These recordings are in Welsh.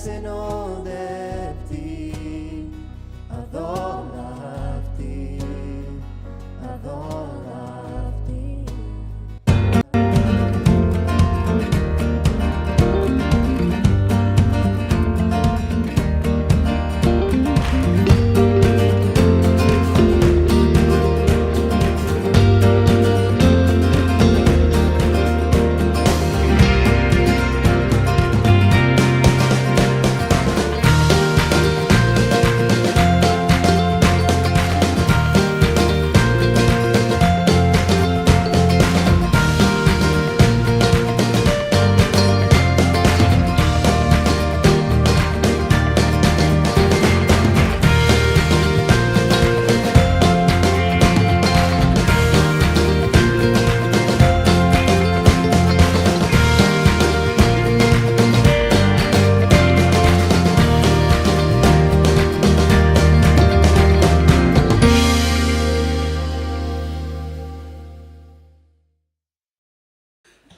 presenoldeb di, addolaf di, addolaf di.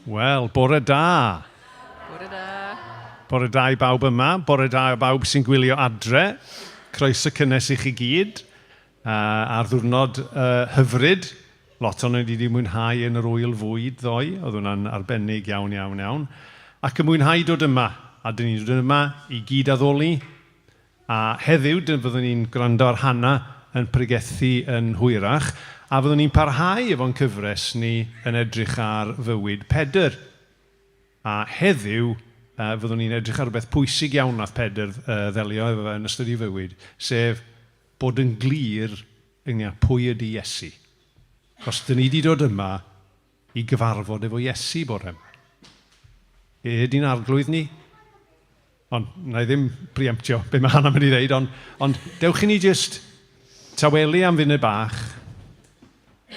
Wel, bore da. Bore da. Bore da I bawb yma, bore da I bawb sy'n gwylio adre. Croeso cynnes I chi gyd. Ar ddiwrnod hyfryd, lot o'n wedi mwynhau yn yr wyl fwyd ddoe, oedd hwnna'n arbennig iawn, iawn, iawn. Ac yn mwynhau dod yma, a dyn ni'n dod yma I gyd addoli. A heddiw, fyddwn ni'n gwrando ar Hannnah yn pregethu yn hwyrach, a fyddwn ni'n parhau efo'n cyfres ni yn edrych ar fywyd Pedr. A heddiw, fyddwn ni'n edrych ar rhywbeth pwysig iawn nath Pedr ddelio efo yn ystod I fywyd, sef bod yn glir ynglŷn pwy ydy Iesu. Os dyn ni wedi dod yma I gyfarfod efo Iesu bore yma. Ydy'n arglwydd ni? Ond, na I ddim preemptio be mae Hannnah mynd I ddeud, ond dewch I ni jyst tawelu am funud bach,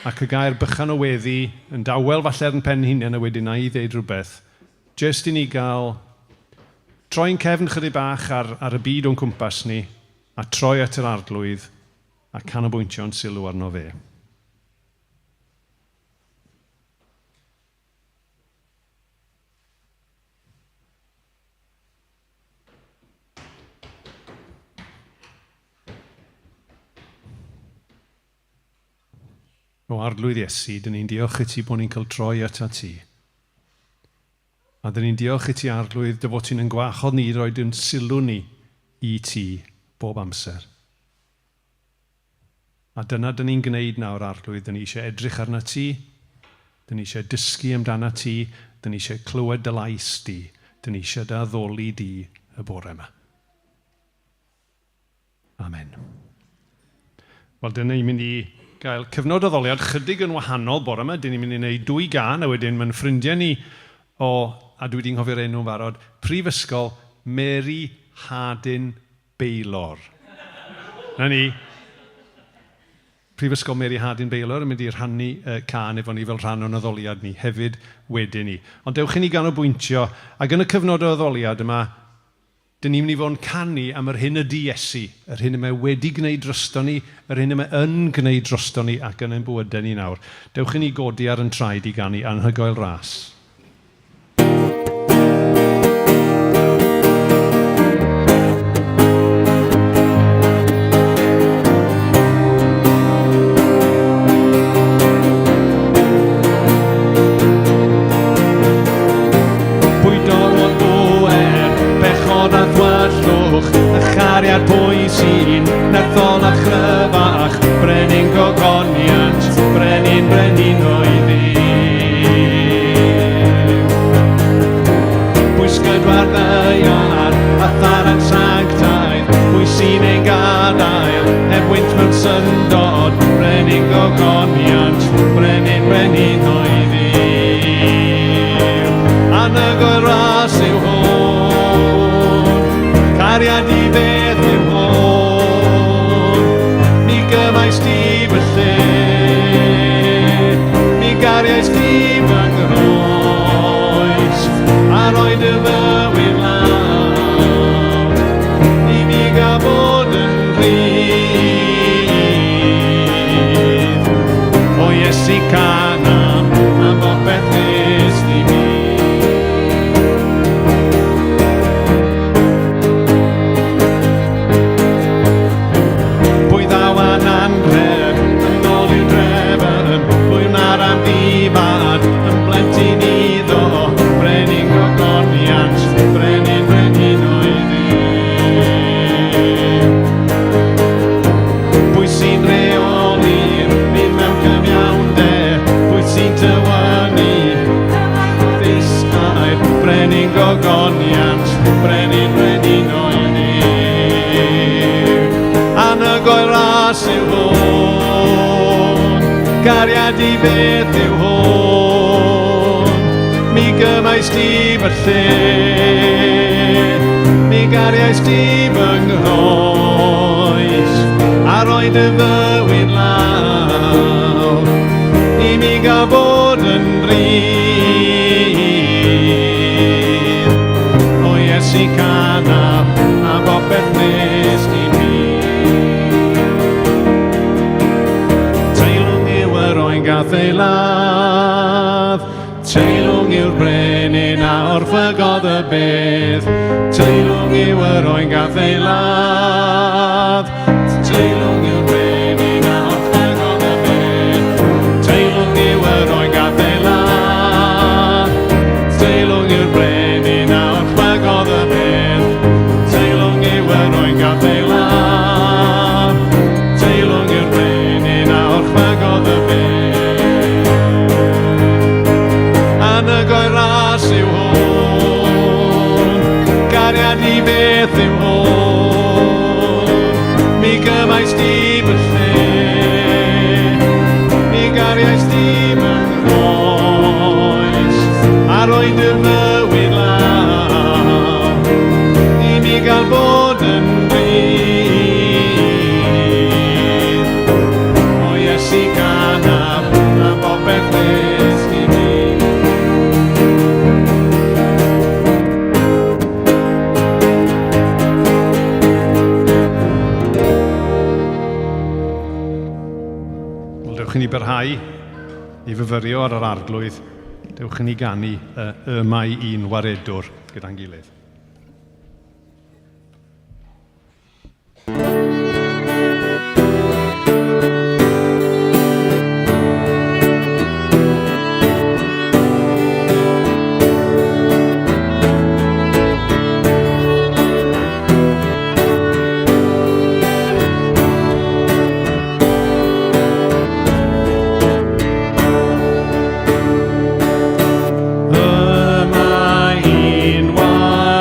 ac y gair bychan o weddi yn dawel falle yn pen hunain a wedyn na I ddeud rhywbeth, jyst I ni gael troi'n cefn chydig bach ar y byd o'n cwmpas ni, a troi at yr arglwydd, a canolbwyntio'n sylw arno fe. O arglwydd Iesu, dyn ni'n diolch I ti bod ni'n cael troi at ti. A dyn ni'n diolch I ti arglwydd dy fod ti'n yn gwachodd ni roed yn sylw ni I ti bob amser. A dyna dyn ni'n gwneud nawr arglwydd, dyn ni eisiau edrych arna ti, dyn ni eisiau dysgu amdana ti, dyn ni eisiau clywed dy lais di, dyn ni eisiau dy addoli di y bore yma. Amen. Wel, dyn ni'n mynd I gael cyfnod o ddoliad chydig yn wahanol bore yma. Dyn ni'n mynd I wneud 2 gân, a wedyn mae'n ffrindiau ni a dwi wedi'n nghofio'r enw'n farod, Prifysgol Mary Hadyn Baylor. Na ni. Prifysgol Mary Hadyn Baylor yn mynd I rhannu cân efo ni fel rhan o'n addoliad ni hefyd wedyn ni. Ond dewch I ni ganolbwyntio, ac yn y cyfnod o addoliad yma, dyn ni'n mynd I fod yn canu am yr hyn ydy Iesu, yr hyn yma wedi gwneud drosto ni, yr hyn yma yn gwneud drosto ni ac yn ein bywydau ni nawr. Dewch I ni godi ar yn traed I ganu anhygoel ras. Chariad pwy sy'n nethol a chryfach, brenin gogoniant, brenin oedd Pwy sgydwar ddeiar, a tharad sanctaidd, pwy sy'n ein gadael, heb wynt mewn syndod, brenin gogoniant, brenin oedd Anhygoel ras yw hwn, cariad I beth yw hwn, ni gymaes di fy lle, ni gariais di fy groes, a roed y fywyd lawr, ni mi gael bod yn rhydd, o Iesu canam am bopeth nes di mi. Gariad i beth yw hwn, mi gymais di fy lle, mi gariais di fy nghoes, a roed y fywyd lawr, i mi gael bod yn bryd. O Iesu canaf a bopeth nes di mi. Teilwng yw yr oen gath ei ladd, teilwng yw'r brenin a orffygodd y bedd. Teilwng yw yr oen gath ei ladd, teilwng yw'r brenin a orffygodd y bedd. Teilwng yw yr oen gath ei ladd, teilwng yw'r brenin a orffygodd y bedd. Teilwng yw yr oen gath ei ladd, teilwng yw'r brenin a orffygodd y bedd. Anygoi ras yw hwn, gariad i beth yw hwn, mi gymais di fy lle, mi gariais di fy nghoes, a roed y fywyd lawr, i mi gael bod yn bryd. O Iesu canaf a bopeth nes di mi. Dewch i ni barhau i fyfyrio ar yr arglwydd. Dewch i ni ganu y mai un waredwr gyda'n gilydd. Y mai un waredwr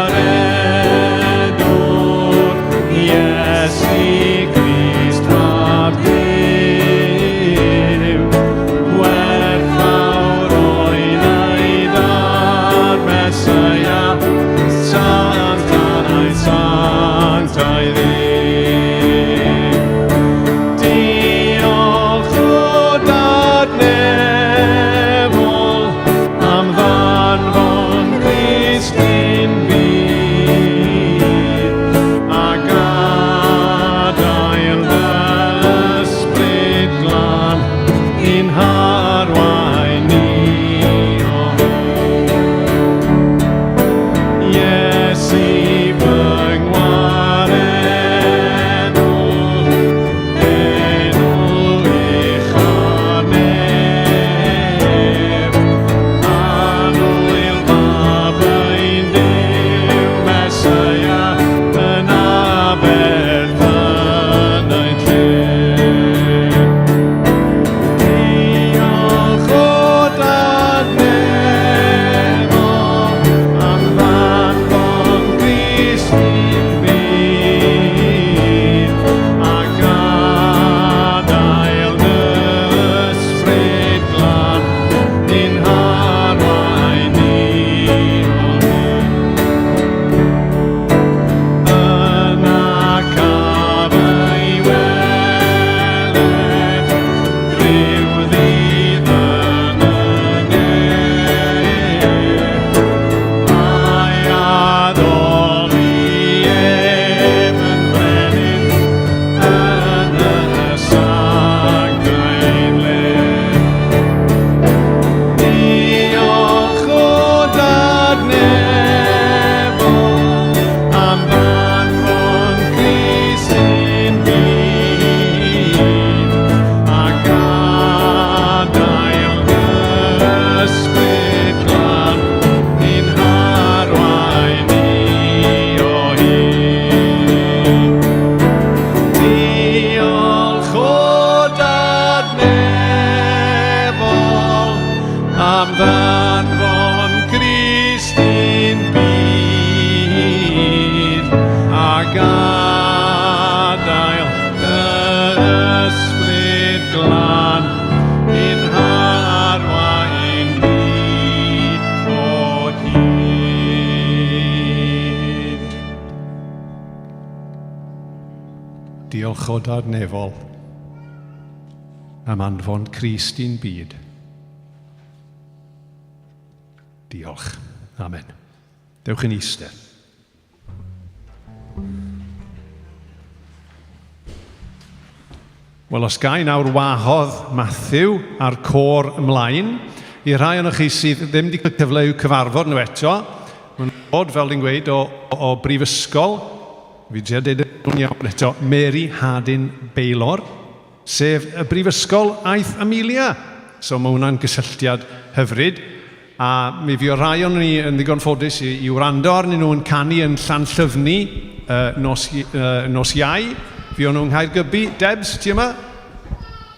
diolchod adnefol am anfon Crist i'n byd. Diolch. Amen. Dewch yn eistedd. Wel, os gai nawr wahodd Matthew a'r côr ymlaen, i rai o'ch chi sydd ddim wedi cael cyfle i'w cyfarfod nhw eto, mae'n bod, fel dwi'n gweud, o brifysgol, fi drio dweud nhw'n iawn eto, Mary Hadyn Baylor, sef y brifysgol Aeth Amelia. So mae hwnna'n gysylltiad hyfryd. A mi fi o rai o'n ni yn ddigon ffodus i wrando arnyn nhw yn canu yn Llanllyfni nos Iau. Fi o'n nhw'n Nghaergybi. Debs, ti yma?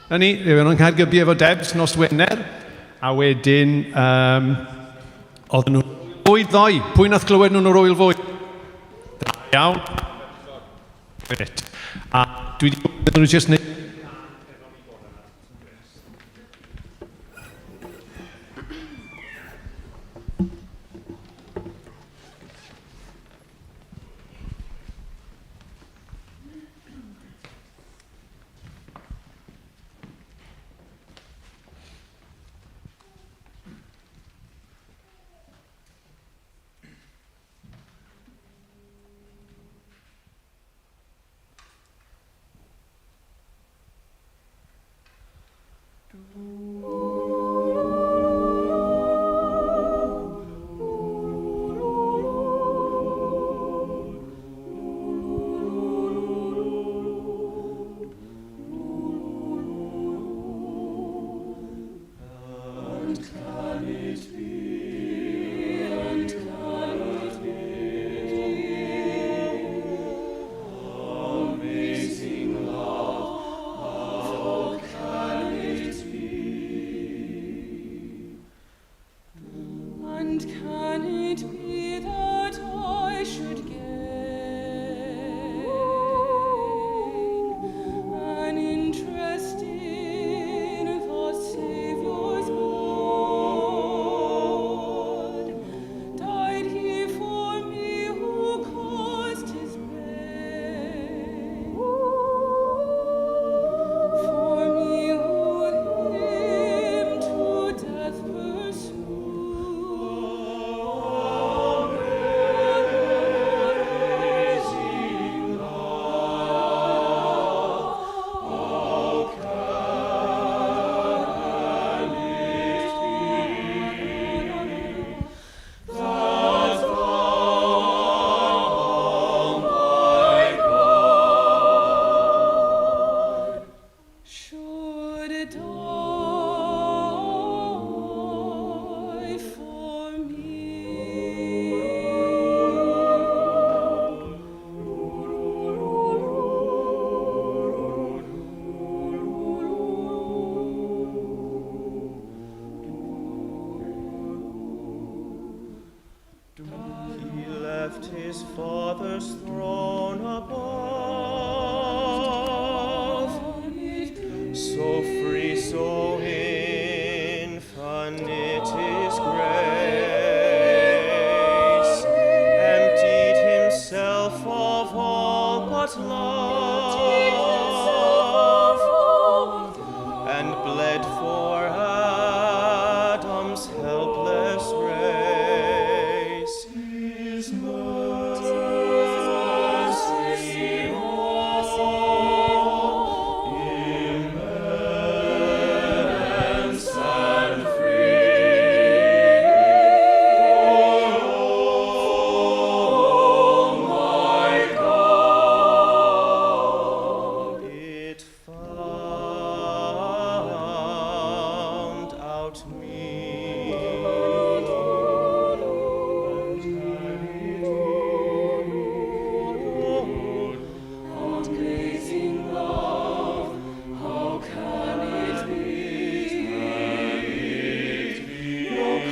Fi o'n nhw'n Nghaergybi efo Debs nos Wener. A wedyn, oedden nhw'n rwyl ddoi. Pwy nath glywed nhw'n rwyl fwyd? Da iawn. A dwi wedi gwybod nhw'n just neud... His Father's throne above, so free, so infinite His grace, emptied Himself of all but love, and bled for Adam's helpless race. His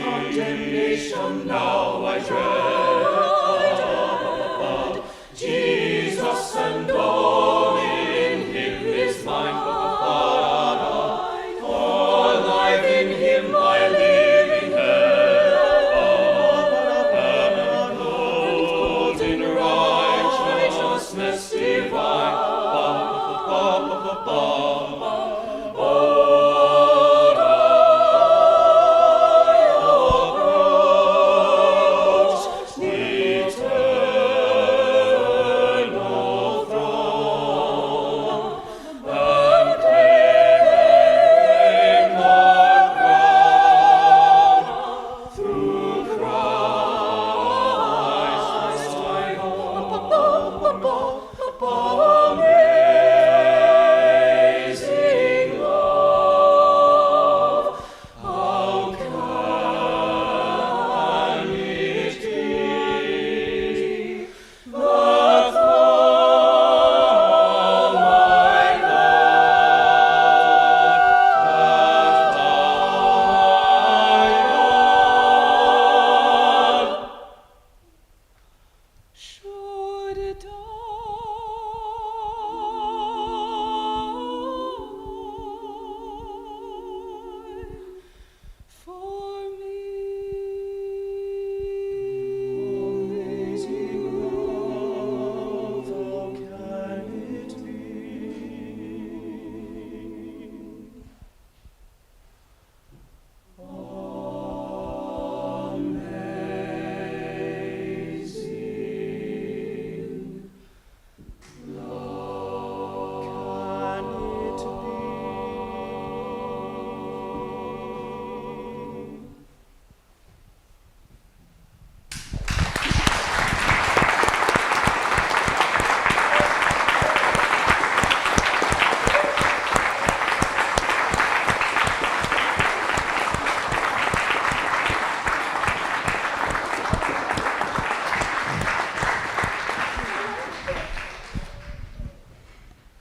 condemnation now I dread. Jesus and all in Him is mine. All life in Him I live in heaven. Clothed in righteousness divine.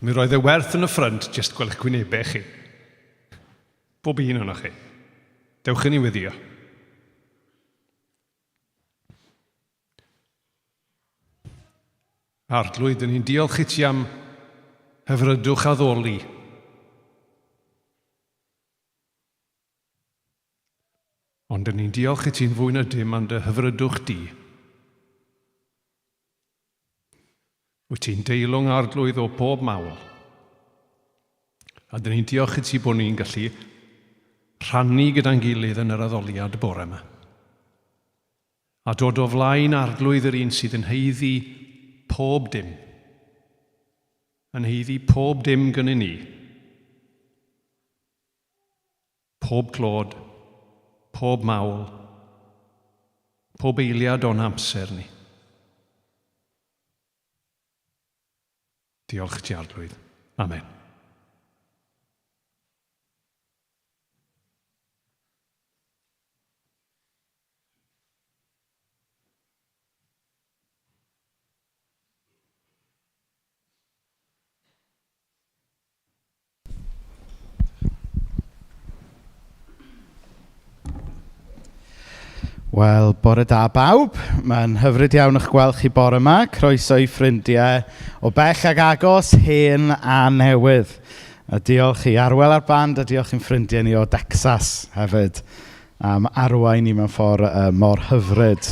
Mi roedd e werth yn y ffrynt jyst gweld eich gwynebau chi. Bob un o'na chi. Dewch yn ei weddio. Arglwydd, dyn ni'n diolch i ti am hyfrydwch addoli. Ond dyn ni'n diolch i ti'n fwy na dim am dy hyfrydwch di. Wyt ti'n deilwng arglwydd o bob mawl. A dyn ni'n diolch i ti bod ni'n gallu rhannu gyda'n gilydd yn yr addoliad bore yma. A dod o flaen arglwydd yr un sydd yn heiddi pob dim. Yn heiddi pob dim gyda ni. Pob clod, pob mawl, pob eiliad o'n amser ni. Diolch ti arglwydd. Amen. Wel, bore da bawb. Mae'n hyfryd iawn eich gweld chi bore yma. Croeso i ffrindiau o bell ag agos, hen a newydd. A diolch i Arwel ar band, a diolch i'n ffrindiau ni o Texas hefyd. Am arwain ni mewn ffordd mor hyfryd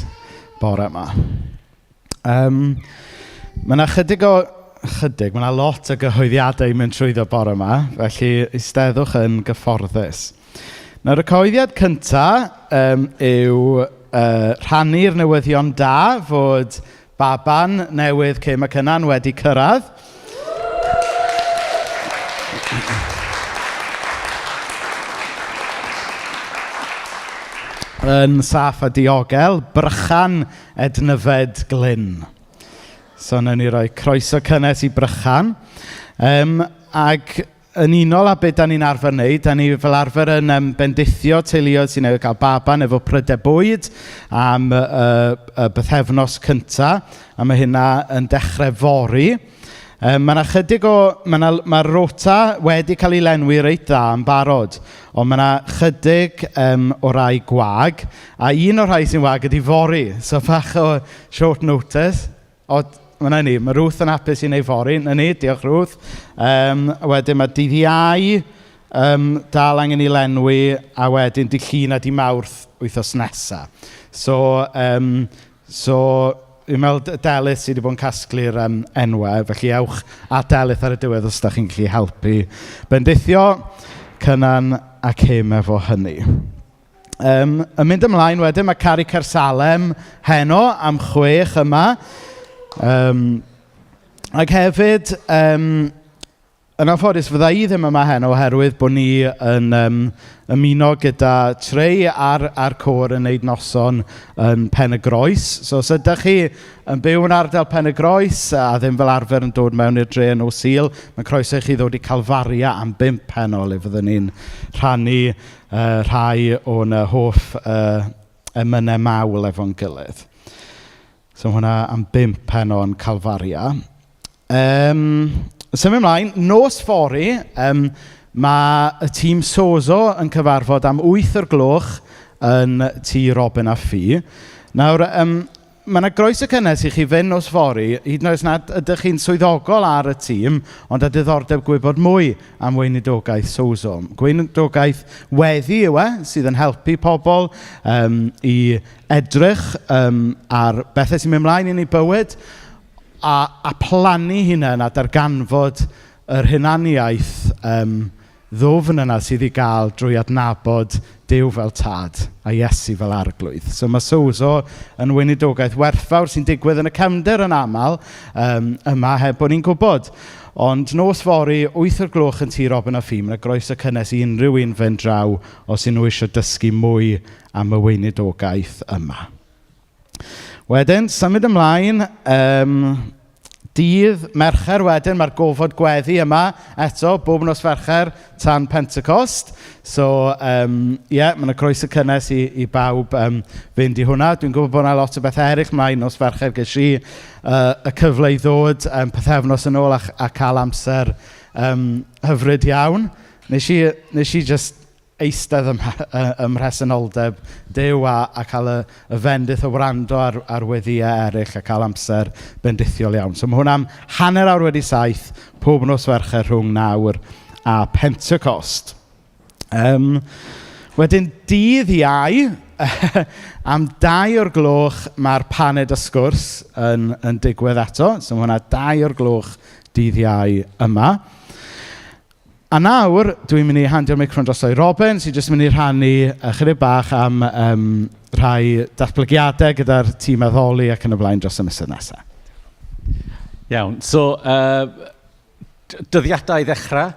bore yma. Mae yna lot o gyhoeddiadau i mynd trwyddo bore yma, felly eisteddwch yn gyfforddus. Nawr, y cyhoeddiad cyntaf yw rhannu'r newyddion da fod baban newydd Cem ac Hannan wedi cyrraedd. Yn saff a diogel, Brychan Ednyfed Glyn. So, wnawn ni roi croeso cynnes i Brychan. Ac yn unol â beth da ni'n arfer wneud, da ni fel arfer yn bendithio teuluoedd sy'n newydd cael baban efo dywed am y bythefnos cyntaf, a mae hynna yn dechrau fori. Mae'r rota wedi cael ei lenwi reit dda yn barod, ond mae yna chydig o rai gwag, a un o'r rhai sy'n wag ydi fori, so fach o short notice. Mae Ruth yn hapus i wneud fori. Na ni, diolch Ruth. Wedyn mae dydd Iau dal angen i lenwi, a wedyn dydd Llun a dydd Mawrth wythnos nesaf. So, i'n meddwl Delis sydd wedi bod yn casglu'r enwau, felly ewch at Delis ar y diwedd os da chi'n gallu helpu bendithio Cynan ac Cem efo hynny. Yn mynd ymlaen wedyn, mae Cari Cersalem heno am 6 yma. Ac hefyd, yn anffodus, fydda i ddim yma heno oherwydd bod ni yn ymuno gyda Trey a'r côr yn neud noson yn Pen y Groes. So, os ydych chi yn byw yn ardal Pen y Groes a ddim fel arfer yn dod mewn i'r dre yn o Sul, mae'n croeso i chi ddod i Calfaria am 5 pennol i fyddwn ni'n rhannu rhai o'n hoff emynau mawl efo'n gilydd. So hwnna am 5 pennol yn Calfaria. Symud ymlaen, nos fori, mae y tîm Sozo yn cyfarfod am 8 o'r gloch yn tŷ Robin a Ffi. Nawr, mae yna groes y cynnes i chi fynd nos fori, hyd yn oed nad ydych chi'n swyddogol ar y tîm, ond â diddordeb gwybod mwy am weinidogaeth Sozo. Weinidogaeth weddi yw sydd yn helpu pobl i edrych ar bethau sy'n mynd ymlaen yn eu bywyd, a plannu hunain a darganfod yr hunaniaeth ddwfn yna sydd i gael drwy adnabod Duw fel tad a Iesu fel arglwydd. So mae Sozo yn weinidogaeth werthfawr sy'n digwydd yn y cefndir yn aml yma heb bod ni'n gwybod. Ond nos fori, 8 o'r gloch yn tŷ Robin a Ffi, mae'n groes y cynnes i unrhyw un fynd draw os y'n nhw eisiau dysgu mwy am y weinidogaeth yma. Wedyn, symud ymlaen, dydd Mercher wedyn, mae'r gofod gweddi yma eto, bob nos Fercher tan Pentecost. So, mae yna croeso cynnes i bawb fynd i hwnna. Dwi'n gwybod bod yna lot o bethau eraill mlaen nos Fercher ges i y cyfle i ddod pethefnos yn ôl a cael amser hyfryd iawn. Nes i just eistedd ym mhresenoldeb Duw a cael y fendith o wrando ar weddiau eraill a cael amser bendithiol iawn. So mae hwnna'n hanner awr wedi 7, pob nos Fercher rhwng 9 a Pentecost. Wedyn dydd Iau, am 2 o'r gloch mae'r paned y sgwrs yn digwydd eto. So mae hwnna 2 o'r gloch dydd Iau yma. A nawr, dwi'n mynd i handio'r microffon droso'i Robin, sy'n jyst mynd i rhannu chydig bach am rhai datblygiadau gyda'r tîm addoli ac yn y blaen dros y misoedd nesaf. Iawn, so dyddiadau i ddechrau.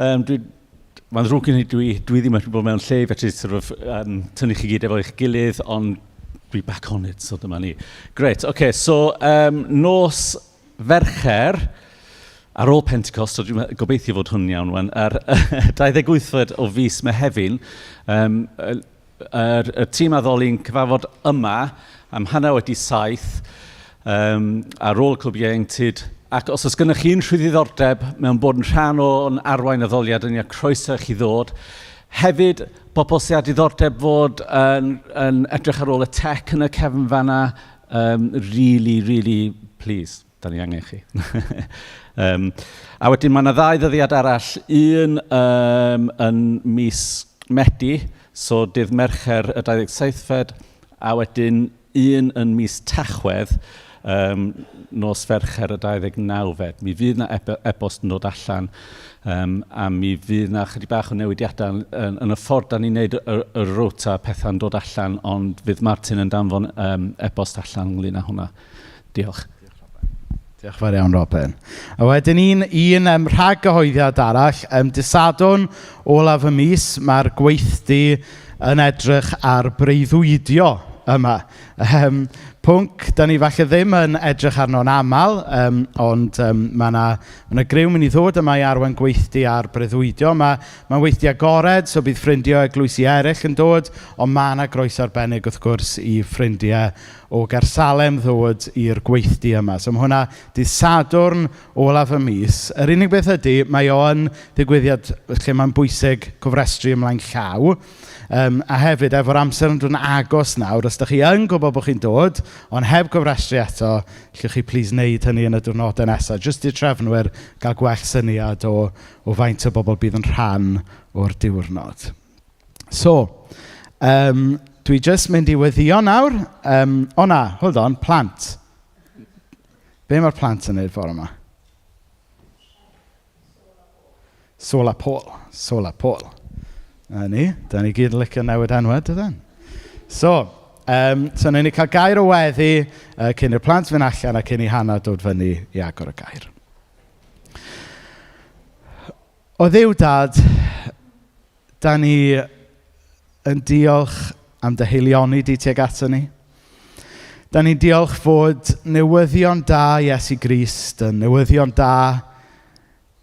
Mae'n ddrwg gen i dwi ddim wedi bod mewn lle felly tynnu chi gyd efo eich gilydd, ond dwi back on it, so dyma ni. Gret, okay, so nos Fercher, ar ôl Pentecost, so dwi'n gobeithio fod hwn iawn wan, ar 28 o fis Mehefin, y tîm addoli'n cyfarfod yma am hanner wedi 7 ar ôl y clwb ieuenctid. Ac os oes gennych chi unrhyw ddiddordeb mewn bod yn rhan o'n arwain addoliad yn croeso chi ddod. Hefyd, bobl sydd â diddordeb fod yn edrych ar ôl y tech yn y cefn fanna, really, please, da ni angen chi. A wedyn mae yna 2 ddyddiad arall, un yn mis Medi, so dydd Mercher y 27fed, a wedyn un yn mis Tachwedd, nos Fercher y 29fed. Mi fydd yna e-bost yn dod allan, a mi fydd yna chydig bach o newidiadau yn y ffordd da ni'n neud y rota pethau'n dod allan, ond fydd Martin yn danfon e-bost allan ynglyn â hwnna. Diolch. Diolch fawr iawn, Robin. A wedyn un rhag gyhoeddiad arall, dydd Sadwrn olaf y mis, mae'r gweithdy yn edrych ar breuddwydio yma. Pwnc, da ni falle ddim yn edrych arno'n aml, ond mae yna griw mynd i ddod yma i arwain gweithdy ar breuddwydio. Mae'n weithdy agored, so bydd ffrindiau eglwysi eraill yn dod, ond mae yna groes arbennig wrth gwrs i ffrindiau o Gersalem ddod i'r gweithdy yma. So mae hwnna dydd Sadwrn olaf y mis. Yr unig beth ydy, mae o'n ddigwyddiad lle mae'n bwysig cofrestru ymlaen llaw. A hefyd, efo'r amser yn dod yn agos nawr, os ydych chi yn gwybod bod chi'n dod, ond heb gofrestru eto, llwch chi plis wneud hynny yn y diwrnodau nesaf, jyst i'r trefnwyr gael gwell syniad o faint o bobl bydd yn rhan o'r diwrnod. So, dwi jyst mynd i weddio nawr. Hold on, plant. Be mae'r plant yn neud ffordd yma? Sola Paul. Da ni gyd yn licio newid enwed, ydyn? So newn ni cael gair o weddi cyn i'r plant fynd allan a cyn i Hannnah dod fyny i agor y gair. O Dduw Dad, da ni yn diolch am dy heilioni di tuag ato ni. Da ni'n diolch fod newyddion da Iesu Grist yn newyddion da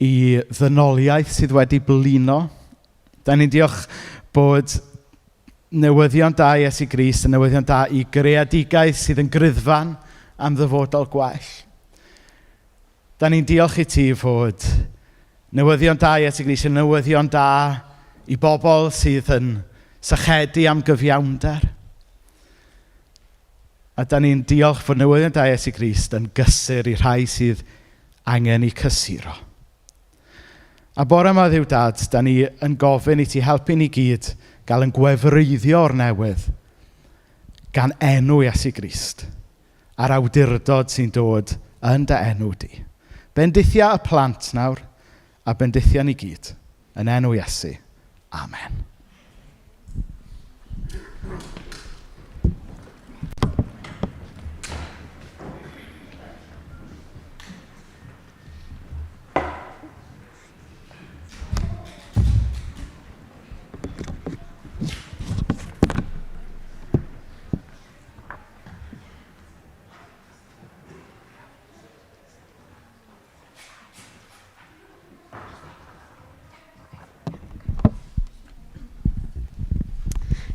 i ddynoliaeth sydd wedi blino. Da ni'n diolch bod newyddion da Iesu Grist yn newyddion da i greadigaeth sydd yn gryddfan am ddyfodol gwell. Da ni'n diolch i ti fod newyddion da Iesu Grist yn newyddion da i bobl sydd yn sychedu am gyfiawnder. A da ni'n diolch fod newyddion da Iesu Grist yn gysur i rhai sydd angen i cysuro. A bore yma Dduw Dad, da ni yn gofyn i ti helpu ni gyd gael yn gwefreiddio o'r newydd gan enw Iesu Grist a'r awdurdod sy'n dod yn dy enw di. Bendithia y plant nawr a bendithia ni gyd yn enw Iesu. Amen.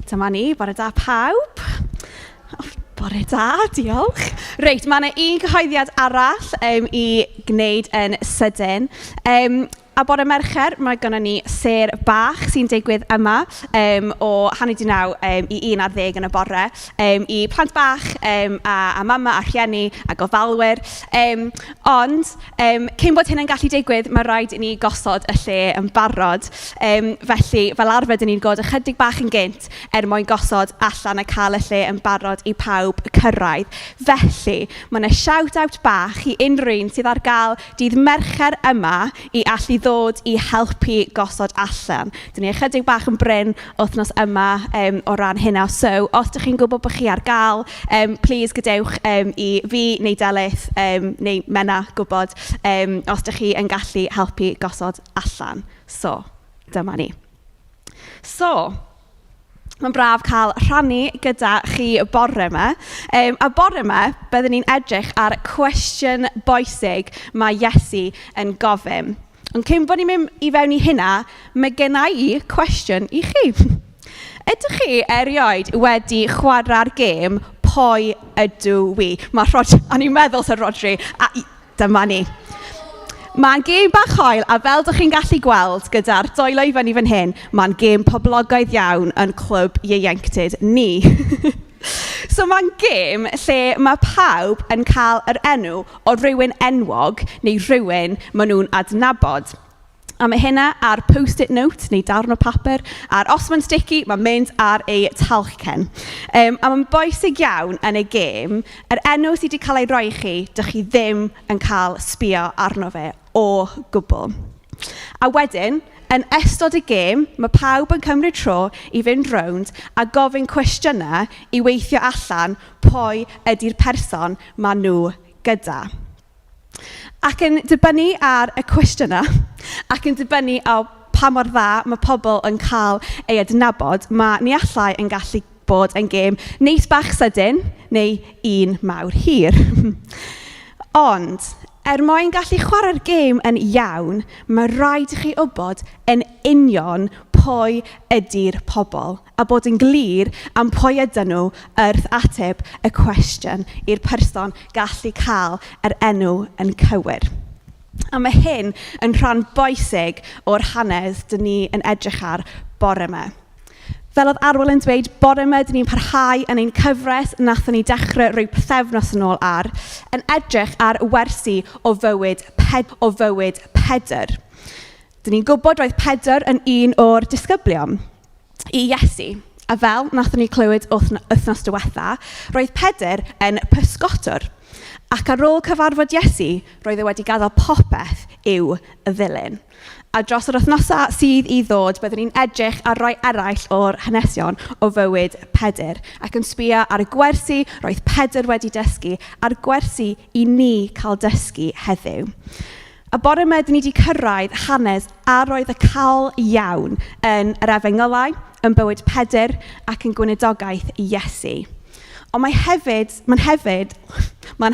Dyma ni, bore da pawb. Bore da, diolch. Reit, mae yna un cyhoeddiad arall i gwneud yn sydyn. A bore Mercher, mae gynnon ni ser bach sy'n digwydd yma o 9:30 i 11 yn y bore i plant bach a mama a rhieni a gofalwyr. Ond, cyn bod hyn yn gallu digwydd, mae rhaid i ni gosod y lle yn barod. Felly, fel arfer, dyn ni'n god ychydig bach yn gynt mwyn gosod allan a cael y lle yn barod i pawb cyrraedd. Felly, mae yna shout-out bach i unrhyw un sydd ar gael dydd Mercher yma i allu ddod i helpu gosod allan. Dyn ni ychydig bach yn bryn wythnos yma o ran hynna. So, os ydych chi'n gwybod bod chi ar gael, please gadewch i fi neu Delyth neu Menna gwybod os ydych chi yn gallu helpu gosod allan. So, dyma ni. So, mae'n braf cael rhannu gyda chi y bore yma. A bore yma, byddwn ni'n edrych ar cwestiwn bwysig mae Iesu yn gofyn. Ond cyn bod ni'n mynd i fewn i hynna, mae genna i cwestiwn i chi. Ydych chi erioed wedi chwarae'r gêm Pwy ydw i? A ni'n meddwl sy'n Rodri, a dyma ni. Mae'n gêm bach hoel, a fel dych chi'n gallu gweld gyda'r dwylo i fyny fan hyn, mae'n gêm poblogaidd iawn yn clwb ieuenctid ni. So mae'n gêm lle mae pawb yn cael yr enw o rywun enwog neu rywun maen nhw'n adnabod. A mae hynna ar post-it note neu darn o papur, a'r os mae'n sticky, mae'n mynd ar ei talcen. A mae'n bwysig iawn yn y gêm, yr enw sydd wedi cael ei roi chi, dych chi ddim yn cael sbio arno fe o gwbl. A wedyn, yn ystod y gêm, mae pawb yn cymryd tro i fynd rownd a gofyn cwestiynau i weithio allan pwy ydy'r person maen nhw gyda. Ac yn dibynnu ar y cwestiynau, ac yn dibynnu ar pa mor dda mae pobl yn cael ei adnabod, mae ni allai yn gallu bod yn gêm neis bach sydyn neu un mawr hir. Ond, mwyn gallu chwarae'r gêm yn iawn, mae rhaid i chi wybod yn union pwy ydy'r pobl a bod yn glir am pwy ydyn nhw wrth ateb y cwestiwn i'r person gallu cael yr enw yn cywir. A mae hyn yn rhan bwysig o'r hanes dyn ni yn edrych ar bore yma. Fel oedd Arwel yn dweud, bore yma dyn ni'n parhau yn ein cyfres nathon ni dechrau rhyw pythefnos yn ôl yn edrych ar wersi o fywyd Pedr. Dyn ni'n gwybod roedd Pedr yn un o'r disgyblion i Iesu. A fel nathon ni clywed wythnos diwetha, roedd Pedr yn pysgotwr. Ac ar ôl cyfarfod Iesu, roedd e wedi gadael popeth i'w ddilyn. A dros yr wythnosau sydd i ddod, byddwn ni'n edrych ar rai eraill o'r hanesion o fywyd Pedr ac yn sbio ar y gwersi roedd Pedr wedi dysgu a'r gwersi i ni cael dysgu heddiw. A bore yma, dyn ni wedi cyrraedd hanes a roedd y cael iawn yn yr Efengylau, yn bywyd Pedr ac yn gwynedogaeth Iesu. Ond mae'n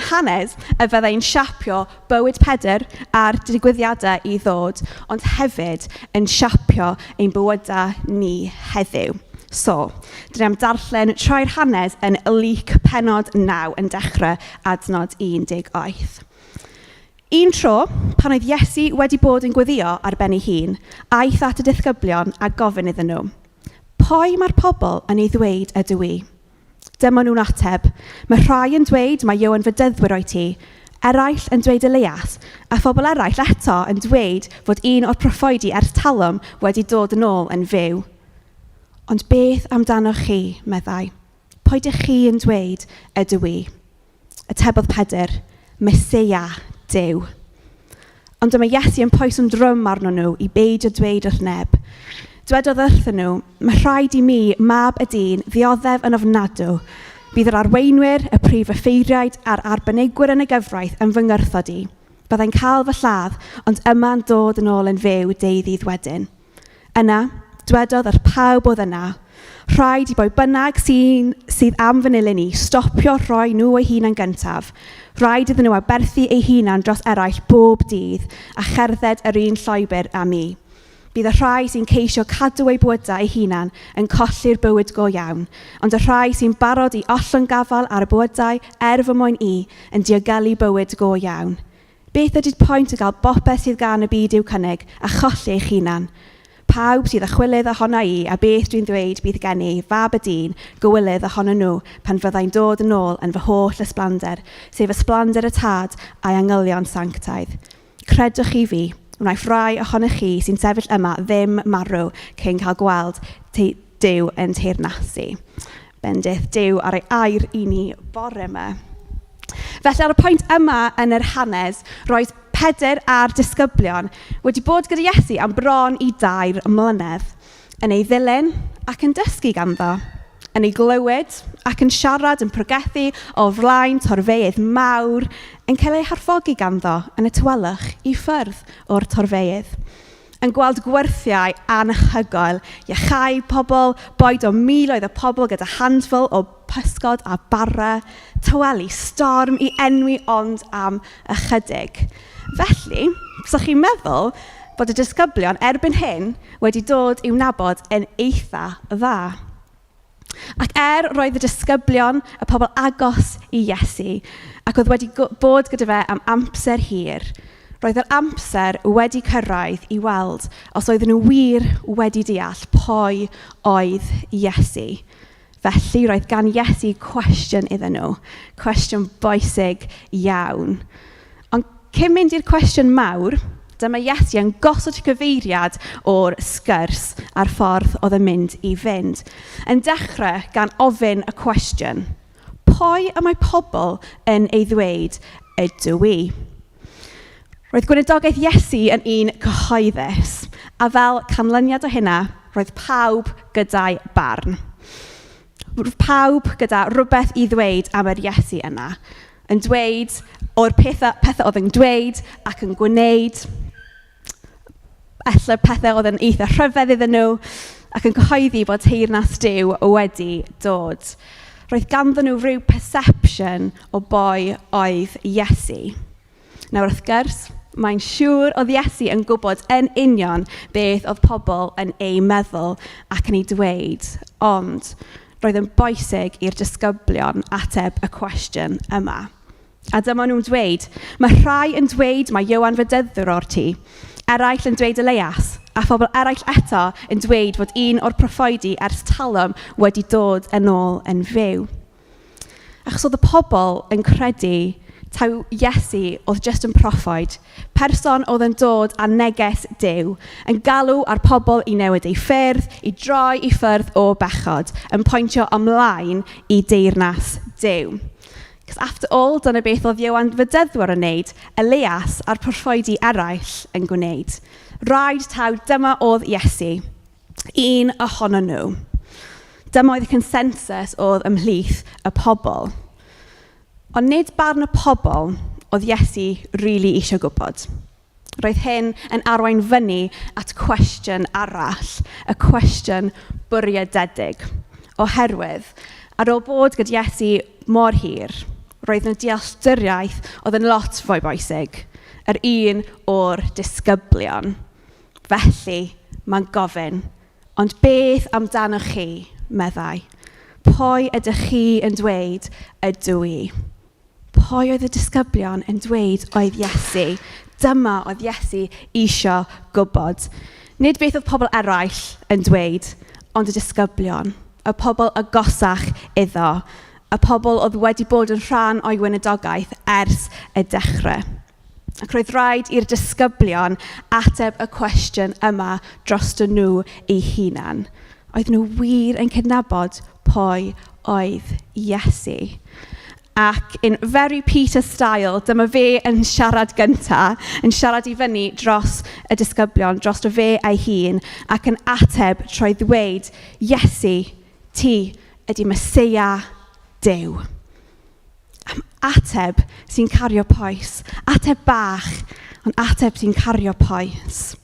hanes y fyddai'n siapio bywyd Pedr a'r digwyddiadau i ddod, ond hefyd yn siapio ein bywydau ni heddiw. So, dyn ni am darllen troi'r hanes yn Luc pennod 9 yn dechrau adnod 18. Un tro, pan oedd Iesu wedi bod yn gweddio ar ben ei hun, aeth at y disgyblion a gofyn iddyn nhw, pwy mae'r pobl yn ei ddweud ydw i? Dyma nhw'n ateb, mae rhai yn dweud mae Ioan Fydyddwyr o'i ti, eraill yn dweud Elias, a phobl eraill eto yn dweud fod un o'r proffwydi ers talwm wedi dod yn ôl yn fyw. Ond beth amdano chi, meddai? Pwy dych chi yn dweud ydw i? Atebodd Pedr, Meseia, Duw. Ond dyma Iesu yn poes yn drwm arno nhw i beidio dweud wrth neb. Dwedodd wrthyn nhw, mae rhaid i mi, mab y dyn, ddioddef yn ofnadw. Bydd yr arweinwyr, y prif effeiriaid a'r arbenigwyr yn y gyfraith yn fy ngyrthod i. Byddai'n cael fy lladd, ond yma'n dod yn ôl yn fyw deudddydd wedyn. Yna, dwedodd yr pawb oedd yna, rhaid i boi bynnag sydd am fy nilyn ni stopio rhoi nhw eu hunan gyntaf. Rhaid iddyn nhw aberthu eu hunan dros eraill bob dydd a cherdded yr un llwybr am i. Bydd y rhai sy'n ceisio cadw eu bywydau eu hunan yn colli'r bywyd go iawn, ond y rhai sy'n barod i ollwng gafal ar y bywydau fy mwyn yn diogelu bywyd go iawn. Beth ydy'r pwynt o gael bopeth sydd gan y byd i'w cynnig a cholli eich hunan? Pawb sydd â chwylydd ohono a beth dwi'n dweud bydd gen i fab y dyn gywilydd ohono nhw pan fyddai'n dod yn ôl yn fy holl ysblander, sef ysblander y tad a'i angylion sanctaidd. Credwch chi fi, wnaeth rai ohonoch chi sy'n sefyll yma ddim marw cyn cael gweld Duw yn teyrnasu. Bendith Duw ar ei air i ni bore yma. Felly ar y pwynt yma yn yr hanes, roedd Pedr a'r disgyblion wedi bod gyda Iesu am bron i 2 mlynedd, yn ei ddilyn ac yn dysgu ganddo, yn ei glywed ac yn siarad yn pregethu o flaen torfeydd mawr, yn cael ei harfogi ganddo yn y tywelwch i ffyrdd o'r torfeydd. Yn gweld gwerthiau anhygoel, iechau pobl, boed o miloedd o pobl gyda handful o pysgod a bara, tywelu storm i enwi ond am ychydig. Felly, byddwch chi'n meddwl bod y disgyblion erbyn hyn wedi dod i'w nabod yn eitha dda. Ac roedd y disgyblion, y pobl agos i Iesu, ac oedd wedi bod gyda fe am amser hir, roedd yr amser wedi cyrraedd i weld os oedden nhw wir wedi deall pwy oedd Iesu. Felly roedd gan Iesu cwestiwn iddyn nhw, cwestiwn bwysig iawn. Ond cyn mynd i'r cwestiwn mawr, dyma Iesu yn gosod cyfeiriad o'r sgwrs a'r ffordd oedd yn mynd i fynd. Yn dechrau gan ofyn y cwestiwn, pwy y mae pobl yn ei ddweud ydw i? Roedd gweinidogaeth Iesu yn un cyhoeddus, a fel canlyniad o hynna, roedd pawb gyda'i barn. Roedd pawb gyda rhywbeth i ddweud am yr Iesu yna, yn dweud o'r pethau oedd yn dweud ac yn gwneud, ella pethau oedd yn eitha rhyfedd iddyn nhw, ac yn cyhoeddi bod teyrnas Duw wedi dod. Roedd ganddyn nhw rhyw perception o bwy oedd Iesu. Nawr wrth gwrs, mae'n siŵr oedd Iesu yn gwybod yn union beth oedd pobl yn ei meddwl ac yn ei dweud, ond roedd yn bwysig i'r disgyblion ateb y cwestiwn yma. A dyma nhw'n dweud, mae rhai yn dweud mae Ioan Fydyddwr o'r tŷ, eraill yn dweud Elias, a phobl eraill eto yn dweud fod un o'r proffwydi ers talwm wedi dod yn ôl yn fyw. Achos oedd y pobl yn credu taw Iesu oedd jyst yn proffwyd, person oedd yn dod â neges Duw, yn galw ar pobl i newid eu ffyrdd, i droi i ffyrdd o bechod, yn pwyntio ymlaen i deyrnas Duw. Cos after all, dyna beth oedd Ioan Fydyddwr yn wneud, Elias a'r proffwydi eraill yn gwneud. Rhaid taw dyma oedd Iesu, un ohono nhw. Dyma oedd y consensus oedd ymhlith y pobl. Ond nid barn y pobl oedd Iesu rili eisiau gwybod. Roedd hyn yn arwain fyny at cwestiwn arall, y cwestiwn bwriadedig. Oherwydd, ar ôl bod gyda Iesu mor hir, roedd yna dealltwriaeth oedd yn lot fwy bwysig, yr un o'r disgyblion. Felly, mae'n gofyn, ond beth amdanoch chi, meddai? Pwy ydych chi yn dweud ydw i? Pwy oedd y disgyblion yn dweud oedd Iesu? Dyma oedd Iesu eisiau gwybod. Nid beth oedd pobl eraill yn dweud, ond y disgyblion, y pobl agosach iddo, y pobl oedd wedi bod yn rhan o'i weinidogaeth ers y dechrau. Ac roedd rhaid i'r disgyblion ateb y cwestiwn yma dros nhw eu hunan. Oedd nhw wir yn cydnabod pwy oedd Iesu. Ac in very Peter style, dyma fe yn siarad gynta, yn siarad i fyny dros y disgyblion, dros y fe ei hun, ac yn ateb trwy ddweud, Iesu, ti ydy Meseia Duw. Ateb sy'n cario poes, ateb bach, ond ateb sy'n cario poes.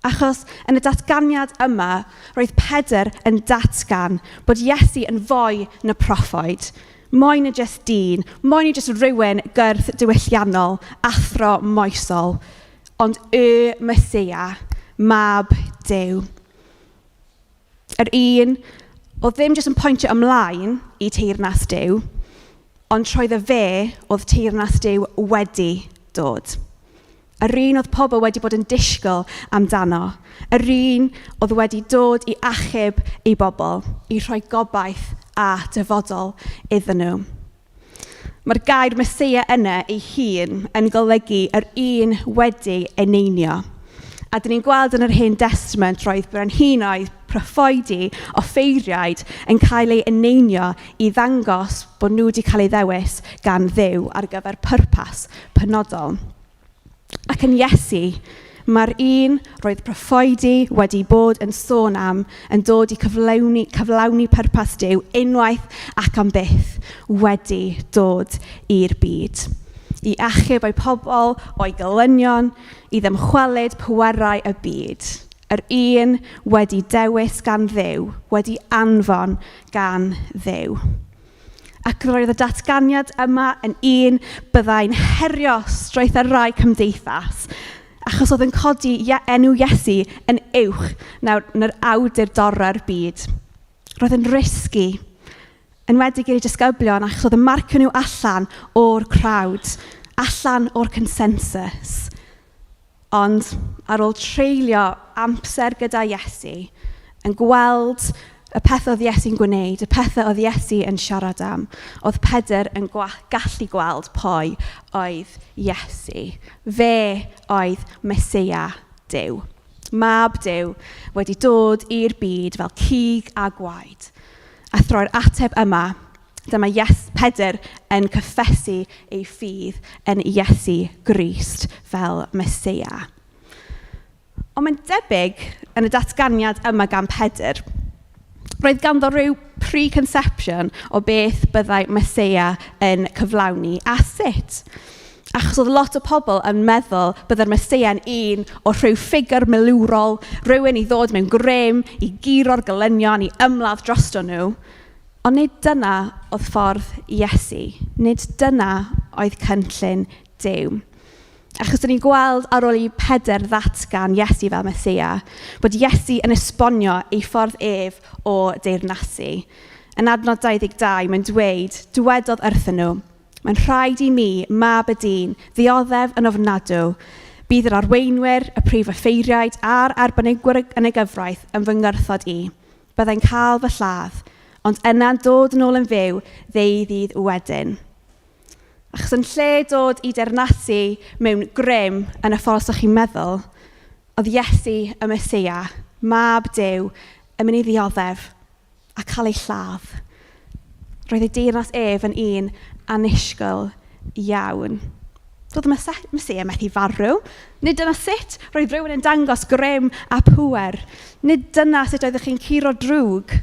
Achos yn y datganiad yma, roedd Pedr yn datgan bod Iesu yn fwy na proffwyd. Moyn y jyst dyn, moyn y jyst rhywun gyrth diwylliannol, athro moesol, ond y Meseia, mab Duw. Yr un oedd ddim jyst yn pwyntio ymlaen I teyrnas Duw, ond troedd y fe oedd teyrnas Duw wedi dod. Yr un oedd pobl wedi bod yn disgwyl amdano. Yr un oedd wedi dod I achub I bobl, I rhoi gobaith a dyfodol iddyn nhw. Mae'r gair Meseia yna ei hun yn golygu yr un wedi eneinio. A dyn ni'n gweld yn yr Hen Testament roedd brenhinoedd, proffwydi, offeiriaid yn cael ei eneinio I ddangos bod nhw wedi cael ei ddewis gan Dduw ar gyfer pwrpas penodol. Ac yn Iesu, mae'r un roedd proffwydi wedi bod yn sôn am yn dod I cyflawni pwrpas Duw unwaith ac am byth wedi dod i'r byd. I achub o'i pobl, o'i gelynion, I ddymchwelyd pwerau y byd. Yr un wedi dewis gan Dduw, wedi anfon gan Dduw. Ac roedd y datganiad yma yn un byddai'n herio strwyth ar rai cymdeithas, achos oedd yn codi enw Iesu yn uwch na'r awdurdodau'r byd. Roedd yn risgi, yn wedi gyda'i disgyblion, achos oedd yn marcio nhw allan o'r crowd, allan o'r consensus. Ond ar ôl treulio amser gyda Iesu, yn gweld y pethau oedd Iesu'n gwneud, y pethau oedd Iesu yn siarad am, oedd Pedr yn gallu gweld pwy oedd Iesu. Fe oedd Meseia Duw. Mab Duw wedi dod i'r byd fel cig a gwaed. A throi'r ateb yma, dyma Pedr yn cyffesu ei ffydd yn Iesu Grist fel Meseia. Ond mae'n debyg yn y datganiad yma gan Pedr, roedd ganddo rhyw preconception o beth byddai Meseia yn cyflawni a sut. Achos oedd lot o pobl yn meddwl byddai'r Meseia yn un o rhyw ffigur milwrol, rhywun I ddod mewn grym, I guro'r gelynion, I ymladd drosto nhw. Ond nid dyna oedd ffordd Iesu. Nid dyna oedd cynllun Duw. Achos dyn ni'n gweld ar ôl I Pedr ddatgan Iesu fel Meseia, bod Iesu yn esbonio ei ffordd ef o deyrnasu. Yn adnod 22, mae'n dweud, dywedodd wrthyn nhw, mae'n rhaid I mi, mab y dyn, ddioddef yn ofnadw, bydd yr arweinwyr, y prif offeiriaid a'r arbenigwyr yn y gyfraith yn fy ngyrthod I. Byddai'n cael fy lladd, ond yna'n dod yn ôl yn fyw, ddydd wedyn. Achos yn lle dod I deyrnasu mewn grym yn y ffordd o'ch chi'n meddwl, oedd Iesu y Meseia, mab Duw, yn mynd I ddioddef a cael ei lladd. Roedd ei deyrnas ef yn un annisgwyl iawn. Doedd y Meseia methu farw. Nid dyna sut roedd rhywun yn dangos grym a pŵer. Nid dyna sut oeddech chi'n curo drwg.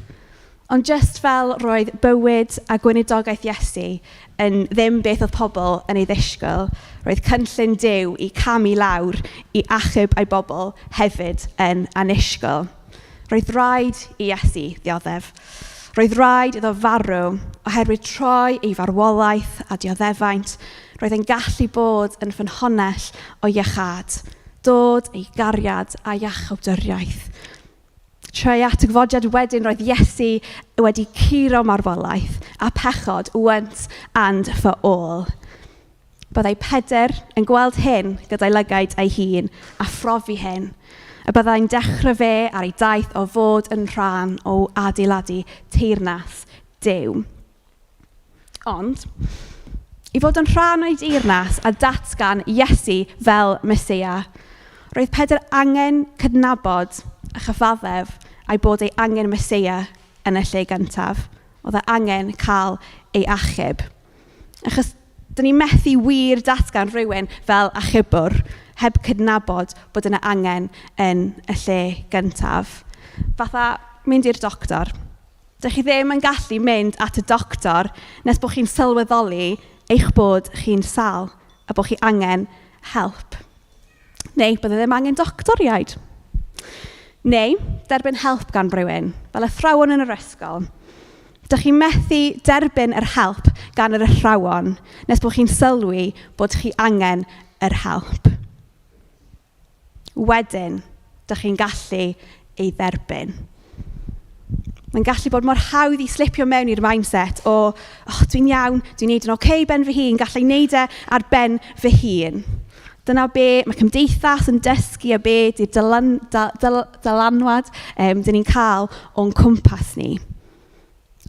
Ond just fel roedd bywyd a gweinidogaeth Iesu yn ddim beth oedd pobl yn ei ddisgwyl, roedd cynllun Duw I camu lawr I achub ei bobl hefyd yn annisgwyl. Roedd rhaid I Iesu ddioddef. Roedd rhaid iddo farw oherwydd troi ei farwolaeth a dioddefaint. Roedd e'n gallu bod yn ffynhonnell o iechad, dod ei gariad a iachawdwriaeth. Trwy at y gyfodiad wedyn roedd Iesu wedi curo marwolaeth a pechod once and for all. Byddai Pedr yn gweld hyn gyda'i lygaid ei hun a phrofi hyn. A byddai'n dechrau fe ar ei daith o fod yn rhan o adeiladu teyrnas Duw. Ond, I fod yn rhan o'i deyrnas a datgan Iesu fel Meseia, roedd Pedr angen cydnabod a chyfaddef a'i bod ei angen Meseia yn y lle gyntaf. Oedd e angen cael ei achub. Achos dyn ni methu wir datgan rhywun fel achubwr heb cydnabod bod yna angen yn y lle gyntaf. Fatha mynd i'r doctor. Dych chi ddim yn gallu mynd at y doctor nes bod chi'n sylweddoli eich bod chi'n sal a bod chi angen help. Neu bydd ddim angen doctoriaid. Neu derbyn help gan rywun, fel athrawon yn yr ysgol. Dych chi'n methu derbyn yr help gan yr athrawon nes bod chi'n sylwi bod chi angen yr help. Wedyn, dych chi'n gallu ei dderbyn. Mae'n gallu bod mor hawdd i slipio mewn i'r mindset o, dwi'n iawn, dwi'n neud yn oce ben fy hun, gallai neud ar ben fy hun. Dyna be mae cymdeithas yn dysgu a be di'r dylanwad dyn ni'n cael o'n cwmpas ni.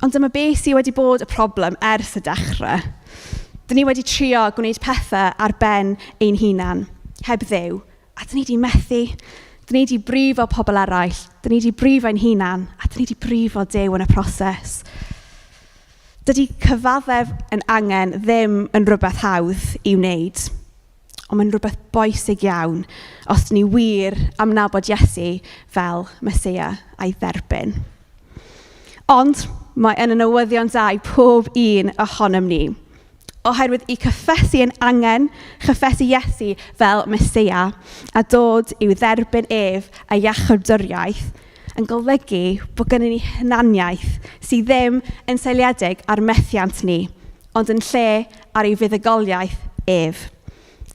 Ond dyma be sydd wedi bod y problem ers y dechrau. Dyn ni wedi trio gwneud pethau ar ben ein hunan, heb ddew, a dyn ni wedi methu. Dyn ni wedi brifo pobl eraill, dyn ni wedi brifo ein hunan, a dyn ni wedi brifo Duw yn y proses. Dydy cyfaddef yn angen ddim yn rhywbeth hawdd i'w wneud, ond mae'n rhywbeth bwysig iawn os dyn ni wir am nabod Iesu fel Meseia a'i dderbyn. Ond mae yn y newyddion da i pob un ohonom ni. Oherwydd i cyffesu yn angen, chyffesu Iesu fel Meseia a dod i'w dderbyn ef a iachawdwriaeth yn golygu bod gennym ni hunaniaeth sydd ddim yn seiliedig ar methiant ni, ond yn lle ar ei fuddugoliaeth ef.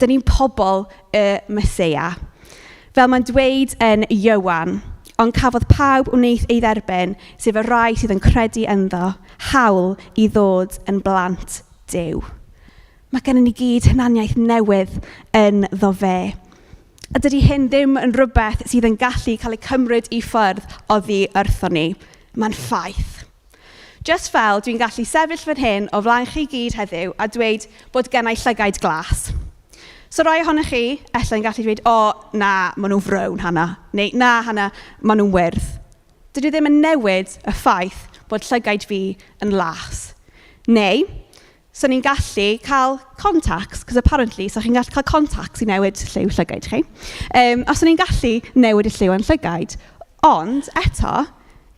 Dyn ni'n pobl y Meseia. Fel mae'n dweud yn Iowan, ond cafodd pawb wneud ei dderbyn, sef y rai sydd yn credu ynddo, hawl i ddod yn blant Duw. Mae gennym ni gyd hunaniaeth newydd yn ddo fe. A dydy hyn ddim yn rhywbeth sydd yn gallu cael ei cymryd i ffwrdd oddi wrtho ni. Mae'n ffaith. Just fel dwi'n gallu sefyll fan hyn o flaen chi gyd heddiw a dweud bod gennau llygaid glas. So rai ohonych chi, ella'n gallu dweud, na, maen nhw'n frown, Hannnah. Neu, na, Hannnah, maen nhw'n wyrdd. Dydw ddim yn newid y ffaith bod llygaid fi yn las. Neu, so ni'n gallu cael contacts, because apparently, so chi'n gallu cael contacts i newid lliw llygaid chi. Os ni'n gallu newid y lliw yn llygaid, ond eto,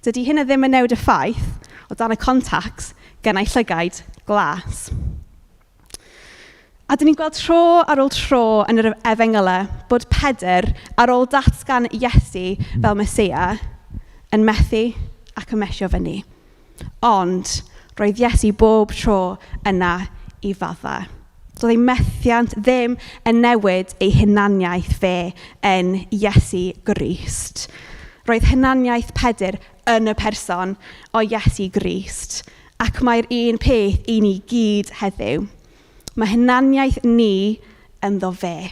dydy hynny ddim yn newid y ffaith o dan y contacts gennau llygaid glas. A dyn ni'n gweld tro ar ôl tro yn yr Efengylau bod Pedr ar ôl datgan Iesu fel Meseia yn methu ac yn mesio fyny. Ond roedd Iesu bob tro yna i fadda. Doedd ei methiant ddim yn newid ei hunaniaeth fe yn Iesu Grist. Roedd hunaniaeth Pedr yn y person o Iesu Grist. Ac mae'r un peth i ni gyd heddiw. Mae hunaniaeth ni yn ddo fe.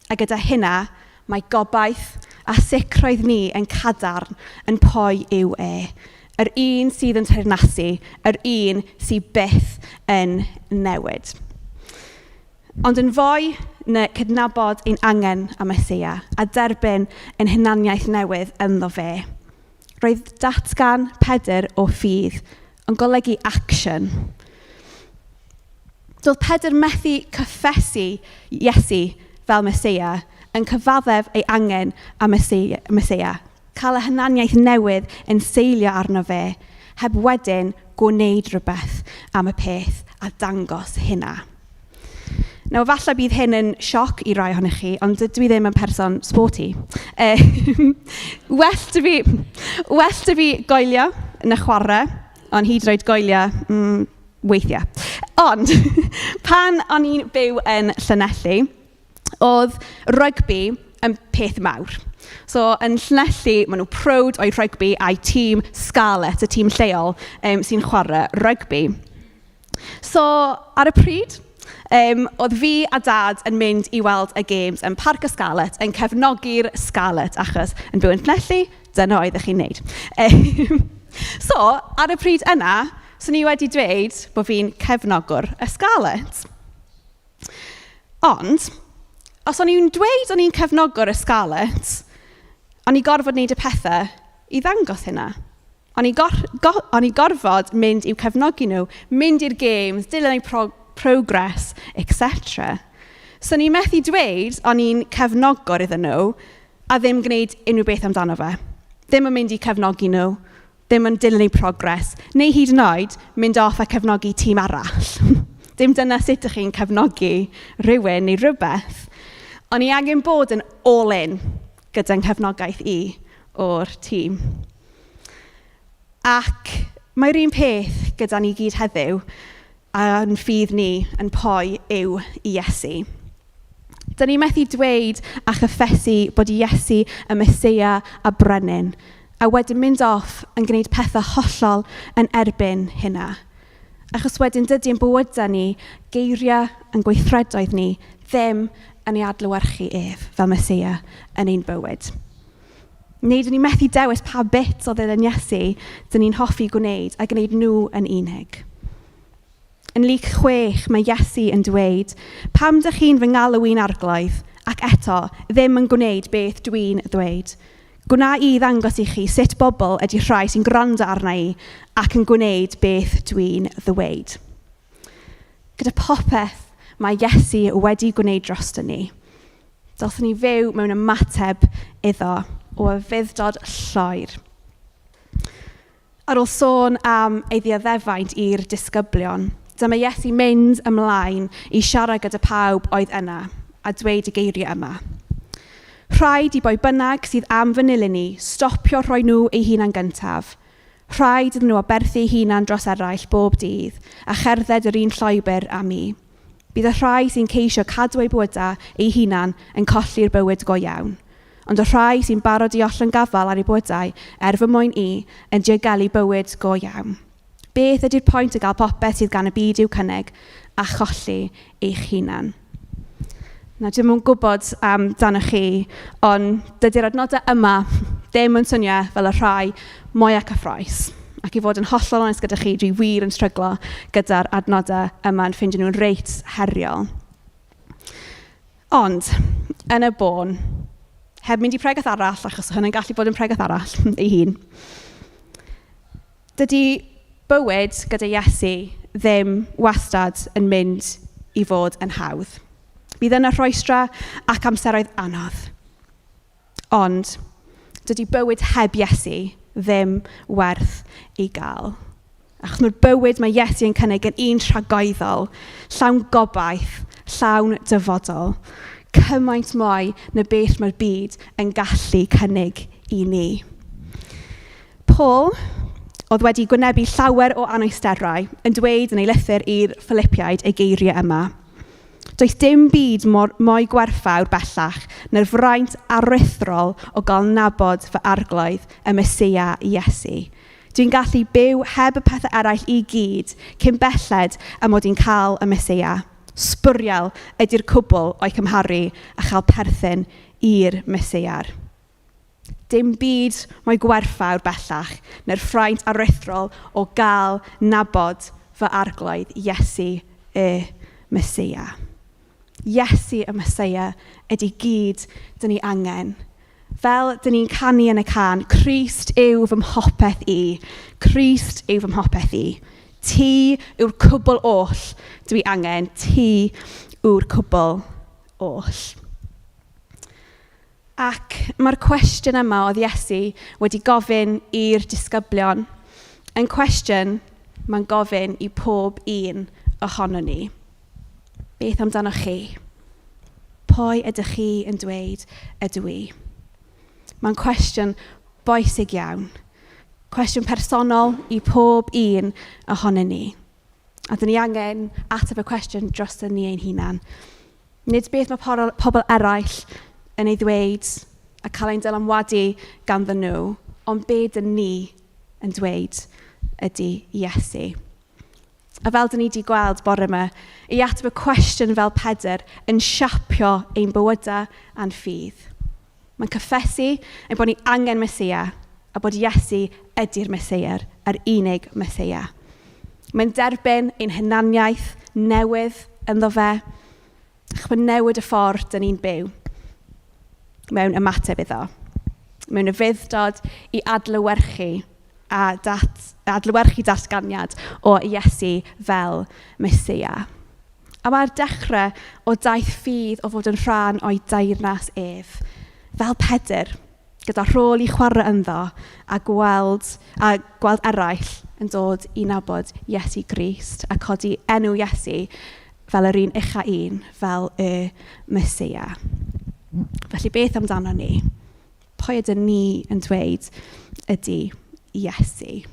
A gyda hynna, mae gobaith a sicroedd ni yn cadarn yn pwy yw e. Yr un sydd yn teyrnasu, yr un sydd byth yn newid. Ond yn fwy na cydnabod ein angen am Meseia a derbyn yn hunaniaeth newydd ynddo fe. Roedd datgan Pedr o ffydd yn golygu action. Doedd Pedr methu cyffesu Iesu fel Meseia yn cyfaddef ei angen am Meseia. Cael y hunaniaeth newydd yn seilio arno fe, heb wedyn gwneud rhywbeth am y peth a dangos hynna. Nawr, falle bydd hyn yn sioc i rai ohonych chi, ond dwi ddim yn person sporty. Well dy fi goelio yn y chwarae, ond hyd yn oed goelio weithiau. Ond, pan o'n i'n byw yn Llanelli, oedd rygbi yn peth mawr. So, yn Llanelli, maen nhw proud o'i rygbi a'i tîm Scarlet, y tîm lleol sy'n chwarae rygbi. So, ar y pryd, oedd fi a dad yn mynd i weld y games yn Parc y Scarlet, yn cefnogi'r Scarlet, achos yn byw yn Llanelli, dyna oedd chi'n neud. So, ar y pryd yna, so ni wedi dweud bod fi'n cefnogwr y Scarlet. Ond, os o'n i'n dweud o'n i'n cefnogwr y Scarlet, o'n i gorfod wneud y pethau i ddangos hynna. O'n i gorfod mynd i'w cefnogi nhw, mynd i'r games, dilyn eu progress, etc. So ni methu dweud o'n i'n cefnogwr iddyn nhw a ddim gwneud unrhyw beth amdano fe. Ddim yn mynd i cefnogi nhw, ddim yn dilyn eu progress, neu hyd yn oed mynd off a cefnogi tîm arall. Dim dyna sut ydych chi'n cefnogi rhywun neu rhywbeth. O'n i angen bod yn all-in gyda'n cefnogaeth i o'r tîm. Ac mae'r un peth gyda ni gyd heddiw a'n ffydd ni yn pwy yw Iesu. Dyn ni methu dweud a chyffesu bod Iesu y Meseia a brenin, a wedyn mynd off yn gwneud pethau hollol yn erbyn hynna. Achos wedyn dydy'n bywydau ni, geiriau yn gweithredoedd ni, ddim yn ei adlewyrchu ef fel Meseia yn ein bywyd. Neu dyn ni methu dewis pa bit o ddilyn Iesu dyn ni'n hoffi gwneud a gwneud nhw yn unig. Yn Luc 6, mae Iesu yn dweud, pam dych chi'n fy ngalw i'n arglwydd, ac eto ddim yn gwneud beth dwi'n ddweud. Gwna i ddangos i chi sut bobl ydy rhai sy'n gwrando arna i ac yn gwneud beth dwi'n ddweud. Gyda popeth mae Iesu wedi gwneud drosto ni. Dylswn ni fyw mewn ymateb iddo o fuddod lloer. Ar ôl sôn am ei ddioddefaint i'r disgyblion, dyma Iesu mynd ymlaen i siarad gyda pawb oedd yna a dweud y geiriau yma. Rhaid i boi bynnag sydd am fy nilyn ni stopio rhoi nhw eu hunan gyntaf. Rhaid iddyn nhw aberthu eu hunan dros eraill bob dydd a cherdded yr un llwybr am i. Bydd y rhai sy'n ceisio cadw eu bywydau eu hunan yn colli'r bywyd go iawn. Ond y rhai sy'n barod i ollwng gafal ar eu bywydau fy mwyn i yn diogelu bywyd go iawn. Beth ydy'r pwynt o gael popeth sydd gan y byd i'w cynnig a cholli eich hunan? Na, dwi'n mwyn gwybod dan chi, ond dydy'r adnodau yma ddim yn swnio fel y rhai mwyaf cyffroes. Ac i fod yn hollol onest gyda chi, dwi wir yn stryglo gyda'r adnodau yma yn ffeindio nhw'n reit heriol. Ond, yn y bôn, heb mynd i pregath arall, achos hynny'n gallu bod yn pregath arall ei hun, dydy bywyd gyda Iesu ddim wastad yn mynd i fod yn hawdd. Bydd yna rhoestra ac amseroedd anodd. Ond dydy bywyd heb Iesu ddim werth ei gael. Achos mae'r bywyd mae Iesu yn cynnig yn un tragoeddol, llawn gobaith, llawn dyfodol, cymaint mwy na beth mae'r byd yn gallu cynnig i ni. Paul oedd wedi gwynebu llawer o anwysterau yn dweud yn ei lythyr i'r Philippiaid y geiriau yma. Does dim byd mwy gwerthfawr bellach na'r fraint aruthrol o gael nabod fy arglwydd y Meseia Iesu. Dwi'n gallu byw heb y pethau eraill i gyd cyn belled am mod i'n cael y Meseia. Sbwriel ydy'r cwbl o'i cymharu a chael perthyn i'r Meseiar. Dim byd mwy gwerthfawr bellach na'r ffraint aruthrol o gael nabod fy arglwydd Iesu y Meseia. Iesu y Meseia ydy gyd dyn ni angen. Fel dyn ni'n canu yn y can, Crist yw fy mhopeth i. Crist yw fy mhopeth i. Ti yw'r cwbl oll dwi angen. Ti yw'r cwbl oll. Ac mae'r cwestiwn yma oedd Iesu wedi gofyn i'r disgyblion yn cwestiwn mae'n gofyn i pob un ohono ni. Beth amdano chi? Pwy ydych chi yn dweud ydw i? Mae'n cwestiwn bwysig iawn. Cwestiwn personol i pob un ohono ni. A dyn ni angen ateb y cwestiwn dros ni ein hunan. Nid beth mae pobl eraill yn ei ddweud a cael ein dylanwadu ganddyn nhw, ond be dyn ni yn dweud ydy Iesu. A fel dyn ni wedi gweld bore yma, i ateb y cwestiwn fel Pedr yn siapio ein bywydau a'n ffydd. Mae'n cyffesu ein bod ni angen Meseia a bod Iesu ydy'r Meseiar, yr unig Meseia. Mae'n derbyn ein hunaniaeth newydd ynddo fe, ac mae'n newid y ffordd dyn ni'n byw mewn ymateb iddo. Mewn y fuddod i adlewyrchu a adlewyrchu datganiad o Iesu fel Meseia. A mae'r dechrau o daith ffydd o fod yn rhan o'i deyrnas ef. Fel Pedr, gyda rhôl i chwarae ynddo a gweld eraill yn dod i nabod Iesu Grist a codi enw Iesu fel yr un ucha un, fel y Meseia. Felly beth amdano ni? Pwy ydyn ni yn dweud ydy Iesu?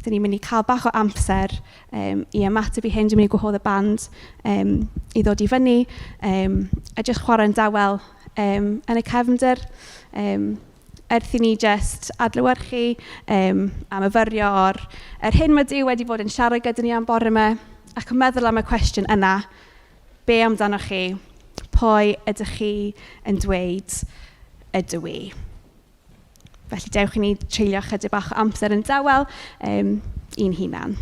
dyn ni'n mynd i cael bach o amser i ymateb I hyn. Dwi'n mynd I gwahodd y band I ddod I fyny a jyst chwarae'n dawel yn y cefndir. Erth I ni jyst adlewyrchu am yfyrio o'r hyn mae Duw wedi bod yn siarad gyda ni am bore yma ac yn meddwl am y cwestiwn yna, be amdano chi? Pwy ydych chi yn dweud ydw I? Felly dewch I ni treulio chydig bach o amser yn dawel i'n hunan.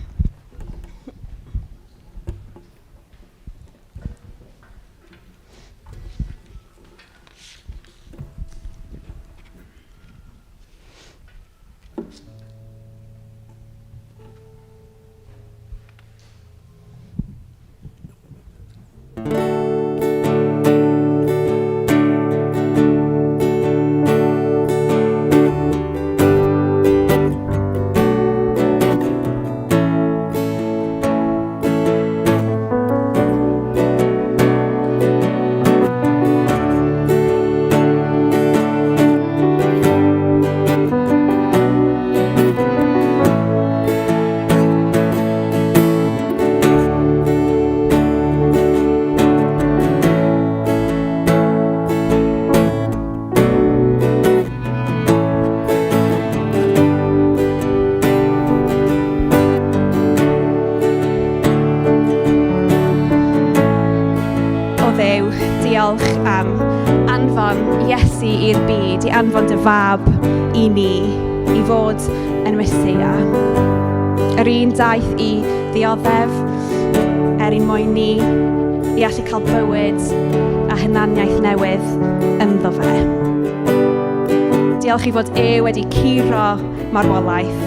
Diolch am anfon Iesu i'r byd, I anfon dy fab I ni, I fod yn Mesia. Yr un daeth I ddioddef, un mwyn ni, I allu cael bywyd a hunaniaeth newydd ynddo fe. Diolch I fod wedi curo marwolaeth,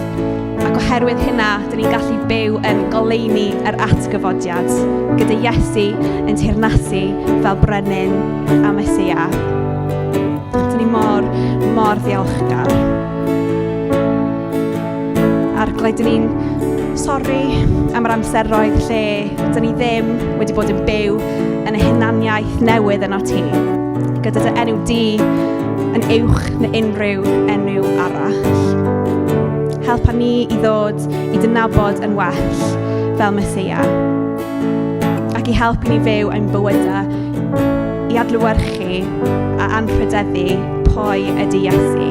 ac oherwydd hynna, dyn ni'n gallu byw yn goleuni yr atgyfodiad, gyda Iesu yn teyrnasu fel brenin a Mesia. Dyn ni mor ddiolchgar. Arglwydd, dyn ni'n sori am yr amseroedd lle dyn ni ddim wedi bod yn byw yn y hunaniaeth newydd yno ti, gyda dy enw di yn uwch na unrhyw enw arall. Helpa ni I ddod I dynabod yn well fel Mesia. Ac I helpu ni fyw ein bywydau I adlewyrchu a anrhydeddu pwy ydy Iesu.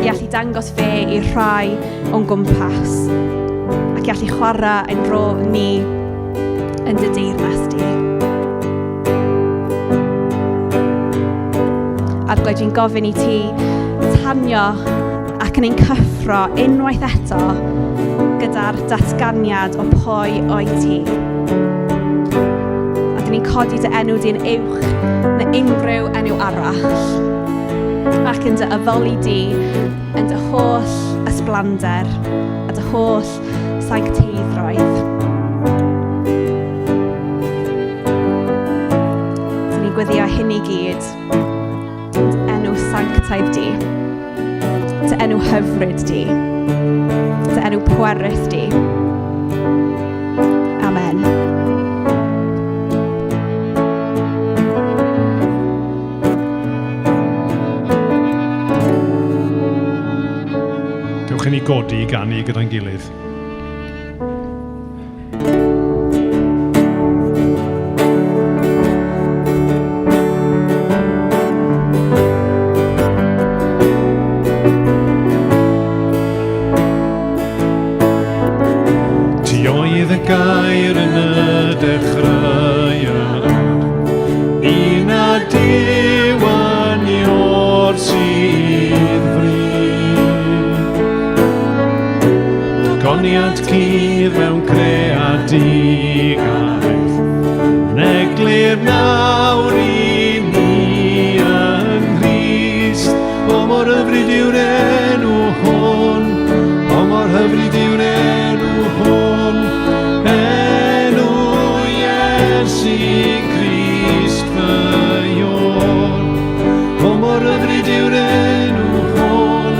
I allu dangos fe I rhai o'n gwmpas ac I allu chwarae ein rôl ni yn dy deyrnas di. Arglwydd dwi'n gofyn I ti tanio ac yn ein cyffro unwaith eto gyda'r datganiad o pwy o'i ti. A dyn ni'n codi dy enw di'n uwch na unrhyw enw arall. Ac yn dy addoli di yn dy holl ysblander a dy holl sancteiddroedd. Dyn ni'n gweddio hyn I gyd. Dy enw sanctaidd di. Dy enw hyfryd di. Dy enw pwerus di. Amen. Dewch I ni godi I ganu gyda'n gilydd. Gair yn y dechreuad, un a diwan o'r sydd fryd. Goniad cydd mewn creadigaeth, yn eglur nawr I ni yng Nghrist. O mor hyfryd yw'r enw hwn, o mor hyfryd yw'r enw hwn. Enw Iesu Grist fy Ion. O mor hyfryd yw'r enw hwn,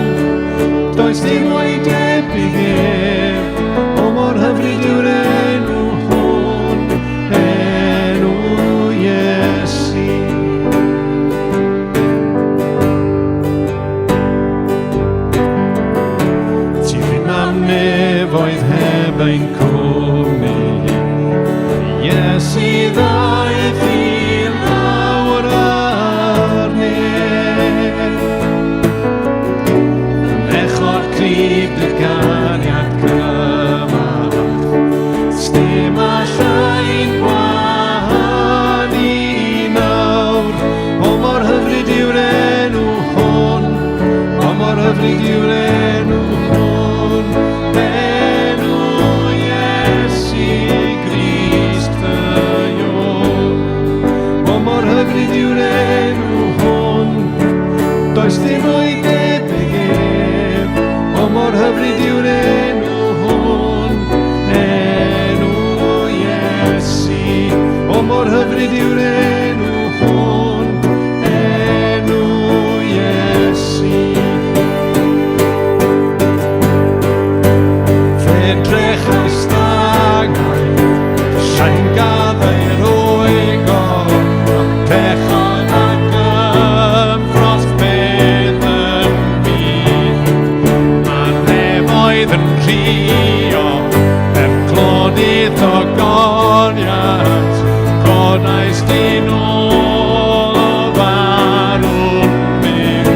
does dim o'i debyg ef. O mor hyfryd yw'r enw hwn, enw Iesu nefoedd heb ein cwmni. Iesu ddaeth i lawr ar neb. Mechor crib dy ganiad cymach, stym a llain gwahan i nawr. O mor hyfryd yw'r enw hwn, o mor hyfryd yw'r enw hwn. Enw Iesu Grist ffynion. O mor hyfryd yw'r enw hwn, does dim o'i debyg ef. O mor hyfryd yw'r enw hwn, enw Iesu. O mor hyfryd yw'r enw hwn, enw Iesu. Fedrech ei stagau, siain gaddau'r oego, a pechod ac ymfros beth yn byd. A nefoedd yn rhio, clodydd o goniad, codais dyn o farw'n mynd.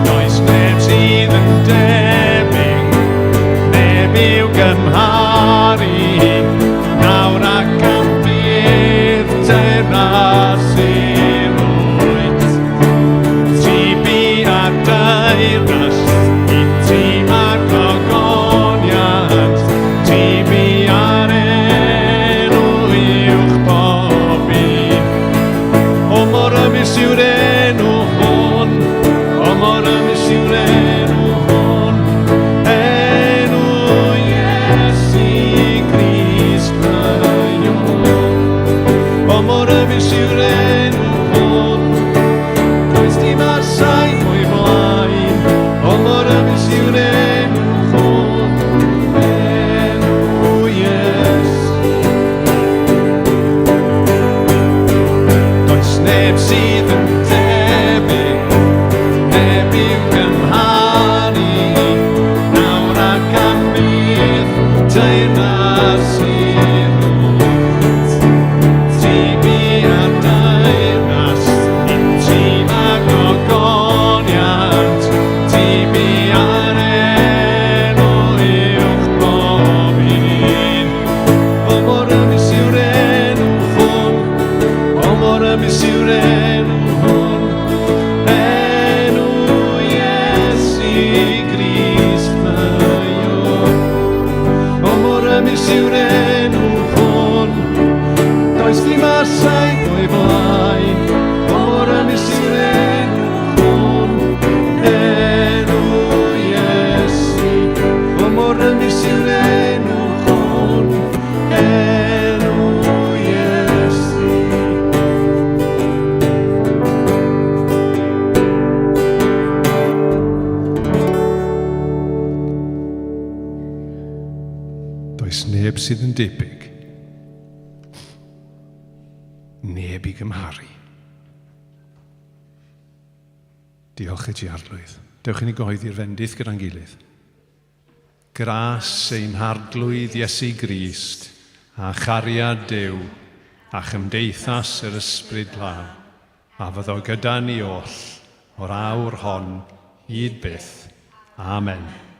Does neb sydd yn debyg, neb i'w gymharu, nawr ac am bydd teyrnas i'r oed. Tibi a deyrnas, i tîm ac ogoniad, tibi ar enw uwch bob un. O mor ymys yw'r enw hwn, o mor ymys yw'r enw hwn, enw Iesu Grist ffynion. O mor ymys yw'r enw hwn, does dim ar saith o'i blaen. O mor ymys yw'r enw hwn, enw Iesu. Does neb sydd yn debyg, neb i'w gymharu, nawr ac am bydd teyrnas i'r oed. Tibi a deyrnas, i tîm ac ogoniad, tibi ar enw uwch bob un. O mor ymys yw'r enw hwn, o mor ymys yw'r enw hwn, enw Iesu Grist ffynion. O mor ymys yw'r enw hwn, does dim ar saith o'i blaen. O mor ymys yw'r enw hwn, enw Iesu. O mor ymys yw'r enw hwn, enw Iesu. Does neb sydd yn debyg, neb i gymharu. Diolch i ti, Arglwydd. Dewch i ni gyhoeddi'r fendith gyda'n gilydd. Gras ein harglwydd Iesu Grist, a chariad Duw, a chymdeithas yr ysbryd law, a fyddo gyda ni oll, o'r awr hon, hyd byth. Amen.